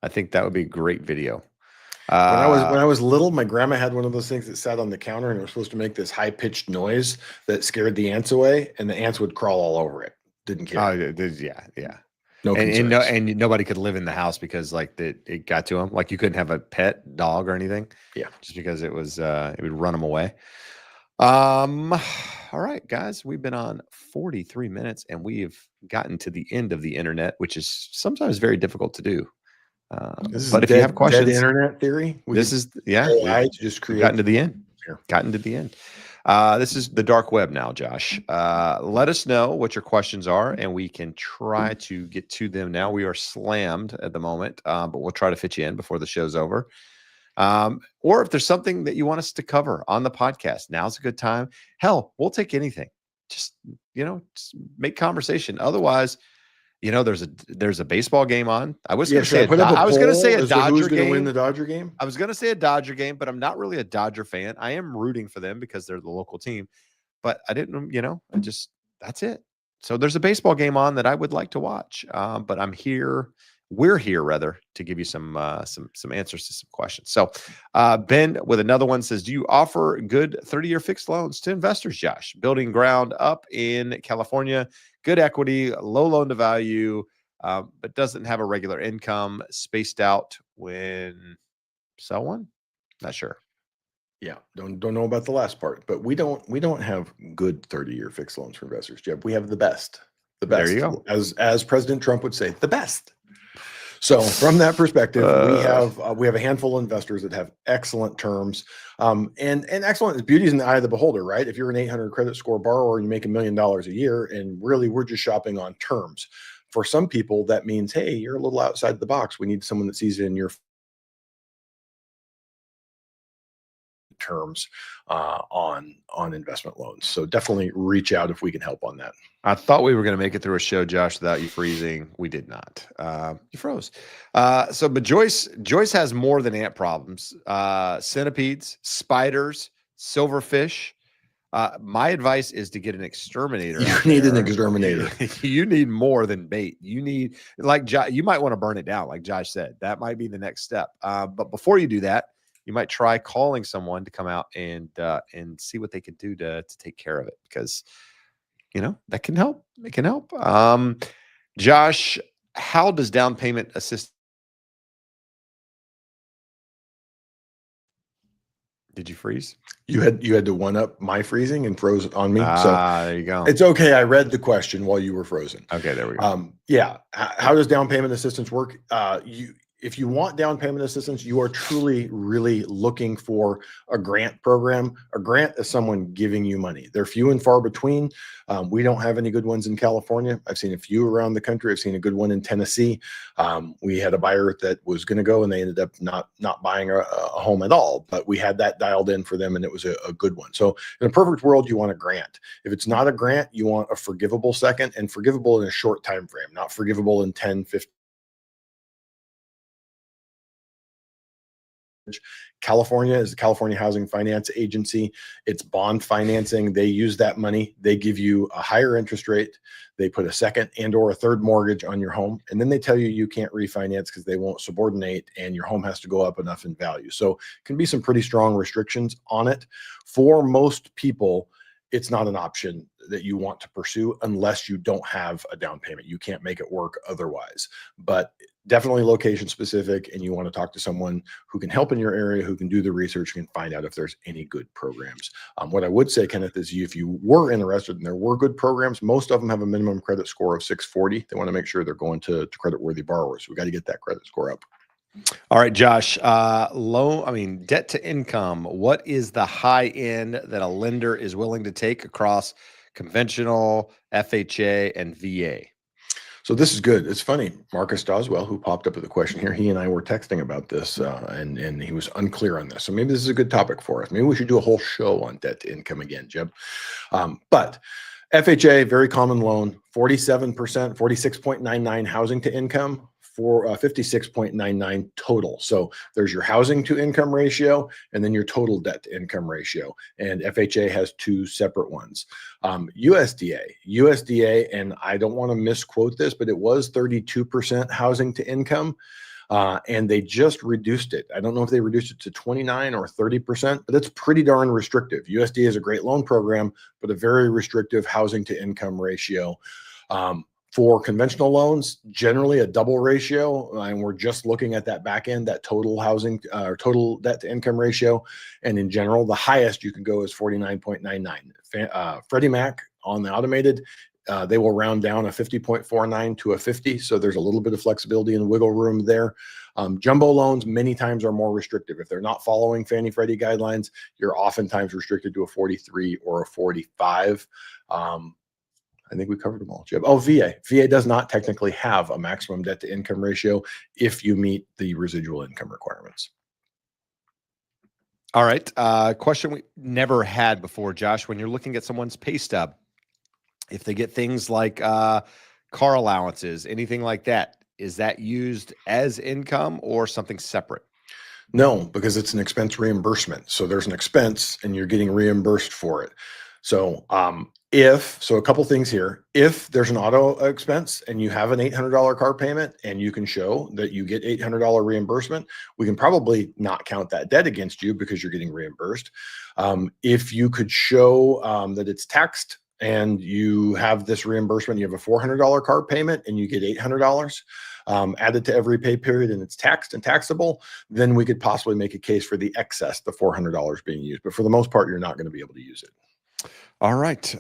I think that would be a great video. When I was little, my grandma had one of those things that sat on the counter, and it was supposed to make this high-pitched noise that scared the ants away, and the ants would crawl all over it. Didn't care. Yeah. No, and nobody could live in the house because like it got to them. Like you couldn't have a pet dog or anything. Yeah, just because it would run them away. All right, guys, we've been on 43 minutes and we've gotten to the end of the internet, which is sometimes very difficult to do. But if you have questions, dead internet theory. We've gotten to the end. Gotten to the end. This is the dark web now, Josh. Let us know what your questions are, and we can try to get to them now. We are slammed at the moment, but we'll try to fit you in before the show's over. Or if there's something that you want us to cover on the podcast, now's a good time. Hell, we'll take anything. Just make conversation. Otherwise, there's a baseball game on. I was going to say a Dodger game. Win the Dodger game. I was going to say a Dodger game, but I'm not really a Dodger fan. I am rooting for them because they're the local team, but I didn't, that's it. So there's a baseball game on that I would like to watch. But we're here rather to give you some answers to some questions. So Ben with another one says, do you offer good 30-year fixed loans to investors, Josh? Building ground up in California, good equity, low loan to value, but doesn't have a regular income, spaced out when sell one. Not sure. Yeah, don't know about the last part, but we don't have good 30-year fixed loans for investors, Jeb. We have the best, There you go. as President Trump would say, the best. So from that perspective, we have a handful of investors that have excellent terms, and excellent. Beauty is in the eye of the beholder, right? If you're an 800 credit score borrower and you make $1 million a year, and really we're just shopping on terms. For some people, that means, hey, you're a little outside the box. We need someone that sees it in your terms on investment loans. So definitely reach out if we can help on that. I thought we were going to make it through a show, Josh, without you freezing. We did not. You froze. But Joyce has more than ant problems. Centipedes, spiders, silverfish. My advice is to get an exterminator. You need an exterminator. You need more than bait. You need, like, you might want to burn it down, like Josh said. That might be the next step. But before you do that, you might try calling someone to come out and see what they can do to take care of it, because that can help. It can help. Josh, how does down payment assist? Did you freeze? You had to one up my freezing and froze it on me. So there you go. It's okay. I read the question while you were frozen. Okay, there we go. Yeah. How does down payment assistance work? If you want down payment assistance, you are truly, really looking for a grant program. A grant is someone giving you money. They're few and far between. We don't have any good ones in California. I've seen a few around the country. I've seen a good one in Tennessee. We had a buyer that was going to go, and they ended up not buying a home at all. But we had that dialed in for them, and it was a good one. So in a perfect world, you want a grant. If it's not a grant, you want a forgivable second, and forgivable in a short time frame, not forgivable in 10, 15. California is the California Housing Finance Agency. It's bond financing. They use that money. They give you a higher interest rate. They put a second and or a third mortgage on your home. And then they tell you you can't refinance because they won't subordinate and your home has to go up enough in value. So it can be some pretty strong restrictions on it. For most people, it's not an option that you want to pursue unless you don't have a down payment. You can't make it work otherwise. But definitely location specific, and you want to talk to someone who can help in your area, who can do the research and find out if there's any good programs. What I would say, Kenneth, is if you were interested and there were good programs, most of them have a minimum credit score of 640. They want to make sure they're going to credit-worthy borrowers. We got to get that credit score up. All right, Josh, debt to income. What is the high end that a lender is willing to take across conventional, FHA, and VA? So this is good. It's funny. Marcus Doswell, who popped up with a question here, he and I were texting about this, and he was unclear on this. So maybe this is a good topic for us. Maybe we should do a whole show on debt to income again, Jeb. But FHA, very common loan, 47%, 46.99 housing to income, for 56.99 total. So there's your housing to income ratio and then your total debt to income ratio. And FHA has two separate ones. USDA, and I don't want to misquote this, but it was 32% housing to income. And they just reduced it. I don't know if they reduced it to 29 or 30%, but it's pretty darn restrictive. USDA is a great loan program, but a very restrictive housing to income ratio. For conventional loans, generally a double ratio, and we're just looking at that back end, that total housing or total debt to income ratio. And in general, the highest you can go is 49.99. Freddie Mac on the automated, they will round down a 50.49 to a 50. So there's a little bit of flexibility and wiggle room there. Jumbo loans many times are more restrictive. If they're not following Fannie Freddie guidelines, you're oftentimes restricted to a 43 or a 45. I think we covered them all, Jeb. Oh, VA. VA does not technically have a maximum debt to income ratio if you meet the residual income requirements. All right. Question we never had before, Josh. When you're looking at someone's pay stub, if they get things like car allowances, anything like that, is that used as income or something separate? No, because it's an expense reimbursement. So there's an expense and you're getting reimbursed for it. So a couple things here. If there's an auto expense and you have an $800 car payment and you can show that you get $800 reimbursement, we can probably not count that debt against you because you're getting reimbursed. If you could show that it's taxed and you have this reimbursement, you have a $400 car payment and you get $800 added to every pay period, and it's taxed and taxable, then we could possibly make a case for the excess, the $400 being used. But for the most part, you're not going to be able to use it. All right.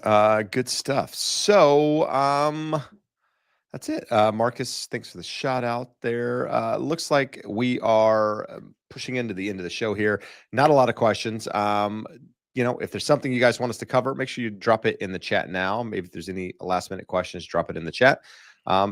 Good stuff. So, that's it. Marcus, thanks for the shout out there. Looks like we are pushing into the end of the show here. Not a lot of questions. If there's something you guys want us to cover, make sure you drop it in the chat now. Maybe if there's any last minute questions, drop it in the chat.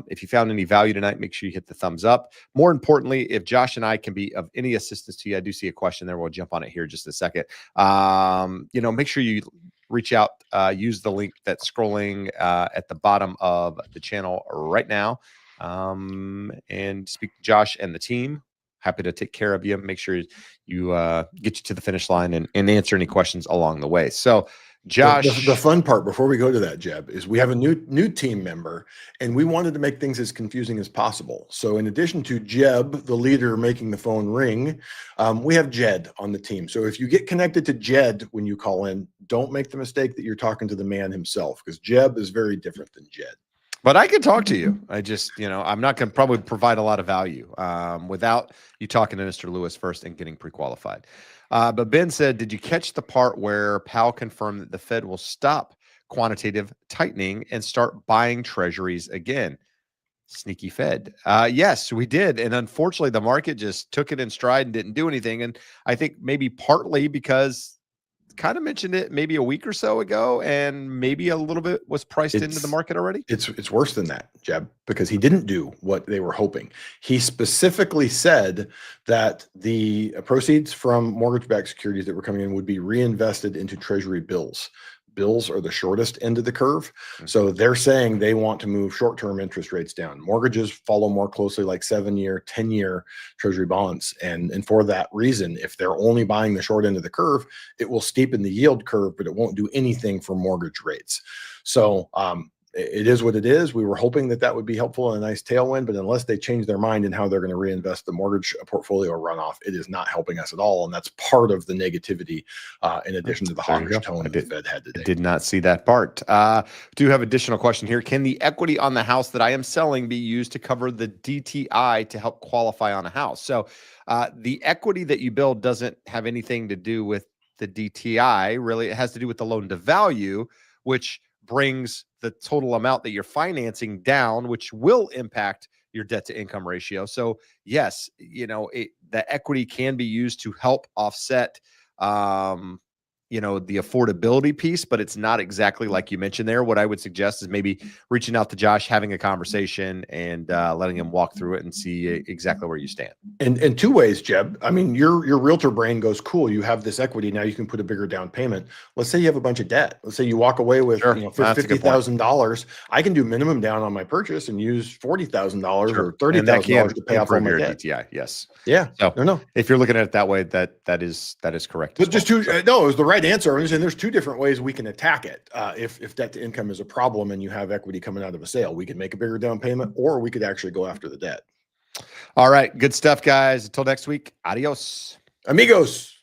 If you found any value tonight, make sure you hit the thumbs up. More importantly, if Josh and I can be of any assistance to you, I do see a question there. We'll jump on it here in just a second. Make sure you reach out, use the link that's scrolling at the bottom of the channel right now, and speak to Josh and the team. Happy to take care of you. Make sure you get you to the finish line and answer any questions along the way. So, Josh, the fun part before we go to that, Jeb, is we have a new team member, and we wanted to make things as confusing as possible. So in addition to Jeb, the leader, making the phone ring, we have Jed on the team. So if you get connected to Jed when you call in, don't make the mistake that you're talking to the man himself, because Jeb is very different than Jed. But I can talk to you. I just, I'm not going to probably provide a lot of value without you talking to Mr. Lewis first and getting pre-qualified. But Ben said, did you catch the part where Powell confirmed that the Fed will stop quantitative tightening and start buying treasuries again? Sneaky Fed. Yes, we did. And unfortunately, the market just took it in stride and didn't do anything. And I think maybe partly because kind of mentioned it maybe a week or so ago, and maybe a little bit was priced into the market already. It's worse than that, Jeb, because he didn't do what they were hoping. He specifically said that the proceeds from mortgage-backed securities that were coming in would be reinvested into treasury bills. Bills are the shortest end of the curve. So they're saying they want to move short-term interest rates down. Mortgages follow more closely like 7-year, 10-year treasury bonds. And for that reason, if they're only buying the short end of the curve, it will steepen the yield curve, but it won't do anything for mortgage rates. So it is what it is. We were hoping that that would be helpful and a nice tailwind, but unless they change their mind in how they're going to reinvest the mortgage portfolio runoff, it is not helping us at all. And that's part of the negativity, in addition to the hawkish tone that the Fed had today. I did not see that part. Do have additional question here. Can the equity on the house that I am selling be used to cover the DTI to help qualify on a house? So the equity that you build doesn't have anything to do with the DTI. Really, it has to do with the loan to value, which brings the total amount that you're financing down, which will impact your debt to income ratio. So yes, the equity can be used to help offset, the affordability piece, but it's not exactly like you mentioned there. What I would suggest is maybe reaching out to Josh, having a conversation, and letting him walk through it and see exactly where you stand. And two ways, Jeb. I mean, your realtor brain goes, cool, you have this equity. Now you can put a bigger down payment. Let's say you have a bunch of debt. Let's say you walk away with $50,000. I can do minimum down on my purchase and use $40,000 or $30,000 to pay off all my debt. DTI. Yes. Yeah. So no. If you're looking at it that way, that is correct. But just it was the right answer. I'm saying there's two different ways we can attack it. If debt to income is a problem and you have equity coming out of a sale, we can make a bigger down payment, or we could actually go after the debt. All right. Good stuff, guys. Until next week. Adios. Amigos.